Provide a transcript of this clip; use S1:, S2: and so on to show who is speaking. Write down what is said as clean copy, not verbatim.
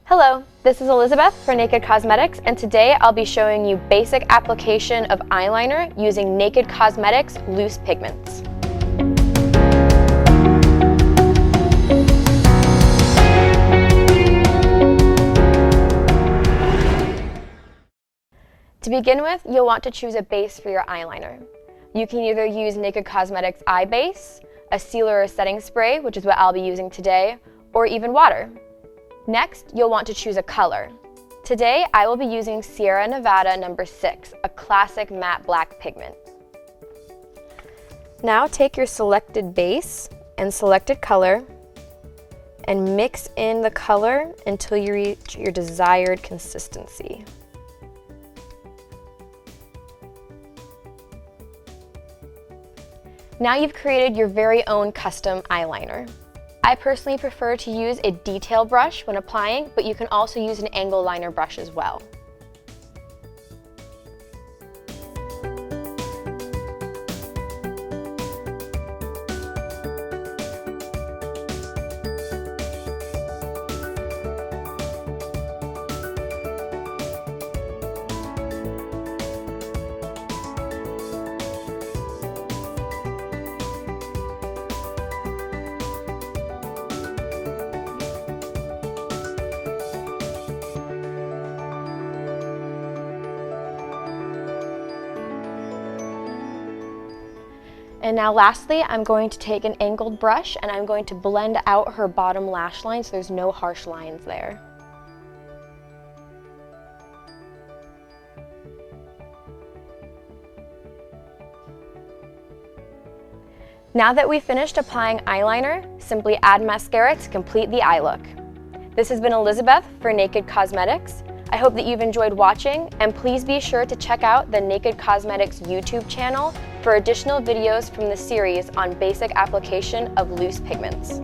S1: Hello, this is Elizabeth for Naked Cosmetics, and today I'll be showing you basic application of eyeliner using Naked Cosmetics loose pigments. To begin with, you'll want to choose a base for your eyeliner. You can either use Naked Cosmetics Eye Base, a sealer or setting spray, which is what I'll be using today, or even water. Next, you'll want to choose a color. Today, I will be using Sierra Nevada No. 6, a classic matte black pigment. Now take your selected base and selected color and mix in the color until you reach your desired consistency. Now you've created your very own custom eyeliner. I personally prefer to use a detail brush when applying, but you can also use an angle liner brush as well. And now lastly, I'm going to take an angled brush and I'm going to blend out her bottom lash line so there's no harsh lines there. Now that we've finished applying eyeliner, simply add mascara to complete the eye look. This has been Elizabeth for Naked Cosmetics. I hope that you've enjoyed watching, and please be sure to check out the Naked Cosmetics YouTube channel for additional videos from the series on basic application of loose pigments.